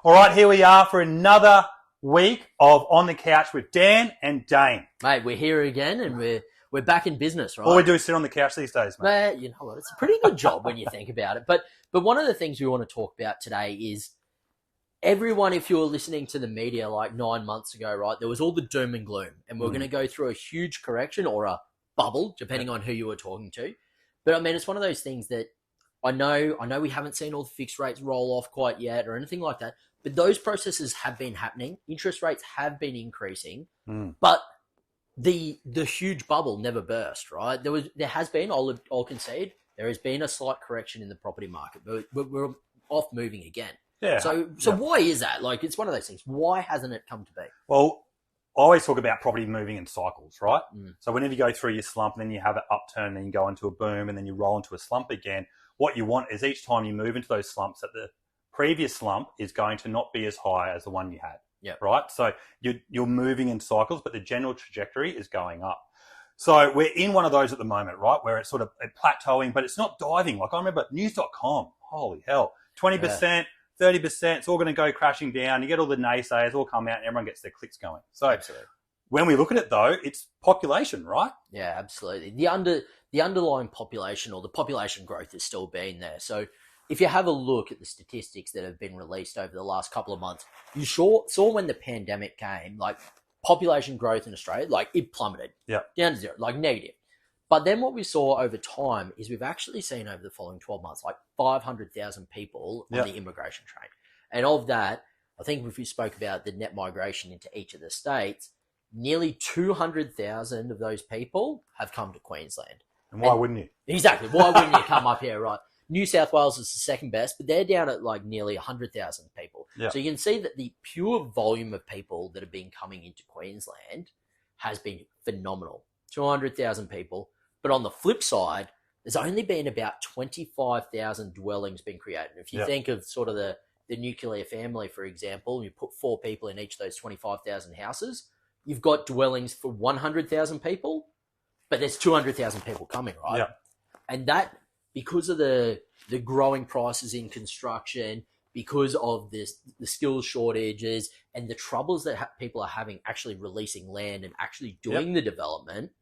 All right, here we are for another week of On the Couch with Dan and Dane. Mate, we're here again and we're back in business, right? All we do is sit on the couch these days, mate. You know what? It's a pretty good job when you think about it. But one of the things we want to talk about today is everyone, if you were listening to the media like 9 months ago, right, there was all the doom and gloom. And we're going to go through a huge correction or a bubble, depending on who you were talking to. But I mean, it's one of those things that I know we haven't seen all the fixed rates roll off quite yet or anything like that. But those processes have been happening. Interest rates have been increasing. But the huge bubble never burst, right? There has been, I'll concede, there has been a slight correction in the property market, but we're off moving again. Yeah. So why is that? Like, it's one of those things. Why hasn't it come to be? Well, I always talk about property moving in cycles, right? So whenever you go through your slump and then you have an upturn, then you go into a boom and then you roll into a slump again, what you want is each time you move into those slumps that the previous slump is going to not be as high as the one you had. Yeah. Right. So you're moving in cycles, but the general trajectory is going up. So we're in one of those at the moment, right? Where it's sort of plateauing, but it's not diving. Like I remember news.com, holy hell, 20%, 30%, it's all going to go crashing down. You get all the naysayers all come out and everyone gets their clicks going. So Absolutely. When we look at it though, it's population, right? Yeah, absolutely. The underlying population or the population growth has still been there. So if you have a look at the statistics that have been released over the last couple of months, you saw when the pandemic came, like population growth in Australia, like it plummeted down to zero, like negative. But then what we saw over time is we've actually seen over the following 12 months, like 500,000 people on the immigration train. And of that, I think if we spoke about the net migration into each of the states, nearly 200,000 of those people have come to Queensland. And why wouldn't you? Exactly. Why wouldn't you come up here, right? New South Wales is the second best, but they're down at like nearly 100,000 people. Yeah. So you can see that the pure volume of people that have been coming into Queensland has been phenomenal. 200,000 people. But on the flip side, there's only been about 25,000 dwellings being created. If you think of sort of the nuclear family, for example, and you put 4 people in each of those 25,000 houses, you've got dwellings for 100,000 people, but there's 200,000 people coming, right? Yeah. And that, because of the growing prices in construction, because of the skills shortages and the troubles that people are having actually releasing land and actually doing the development,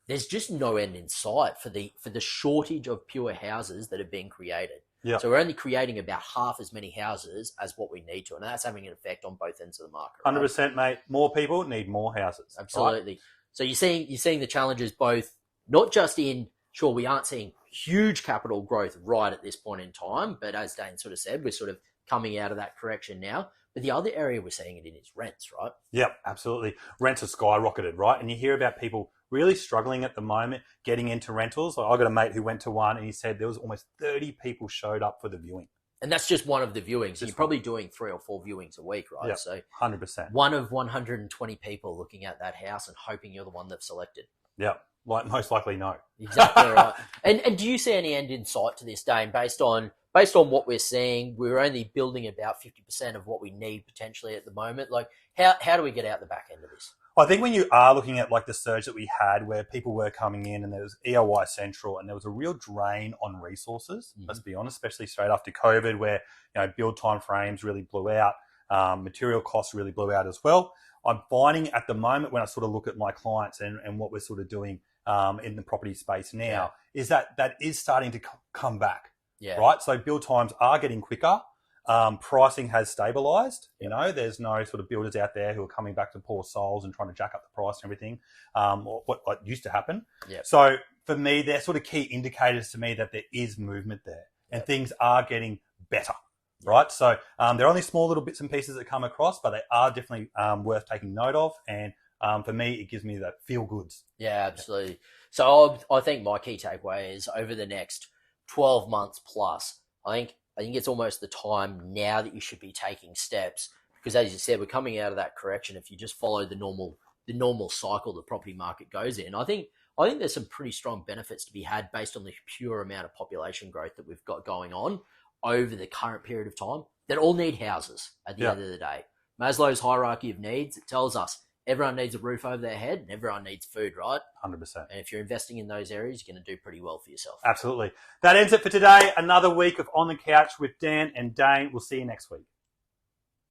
there's just no end in sight for the shortage of pure houses that are being created. Yeah. So we're only creating about half as many houses as what we need to, and that's having an effect on both ends of the market. Right? 100%, mate. More people need more houses. Absolutely. Right? So you're seeing the challenges both, not just in, sure, we aren't seeing huge capital growth right at this point in time, but as Dane sort of said, we're sort of coming out of that correction now. But the other area we're seeing it in is rents, right? Yep, absolutely. Rents have skyrocketed, right? And you hear about people really struggling at the moment getting into rentals. Like I got a mate who went to one and he said there was almost 30 people showed up for the viewing. And that's just one of the viewings. You're probably doing 3 or 4 viewings a week, right? Yep, so 100%. One of 120 people looking at that house and hoping you're the one they've selected. Yeah, like most likely no. Exactly right. And do you see any end in sight to this, Dane? Based on what we're seeing, we're only building about 50% of what we need potentially at the moment. Like, how do we get out the back end of this? I think when you are looking at like the surge that we had where people were coming in and there was EOI Central and there was a real drain on resources, let's be honest, especially straight after COVID where, build time frames really blew out, material costs really blew out as well. I'm finding at the moment when I sort of look at my clients and what we're sort of doing in the property space now is that is starting to come back, right? So build times are getting quicker. Pricing has stabilized. There's no sort of builders out there who are coming back to poor souls and trying to jack up the price and everything, what used to happen. So for me, they're sort of key indicators to me that there is movement there and things are getting better, right? So they're only small little bits and pieces that come across, but they are definitely worth taking note of. And for me, it gives me that feel goods. Yeah, absolutely. So I think my key takeaway is over the next 12 months plus, I think it's almost the time now that you should be taking steps because, as you said, we're coming out of that correction. If you just follow the normal cycle the property market goes in, I think there's some pretty strong benefits to be had based on the pure amount of population growth that we've got going on over the current period of time that all need houses at the end of the day. Maslow's hierarchy of needs, it tells us everyone needs a roof over their head and everyone needs food, right? 100%. And if you're investing in those areas, you're going to do pretty well for yourself. Absolutely. That ends it for today. Another week of On the Couch with Dan and Dane. We'll see you next week.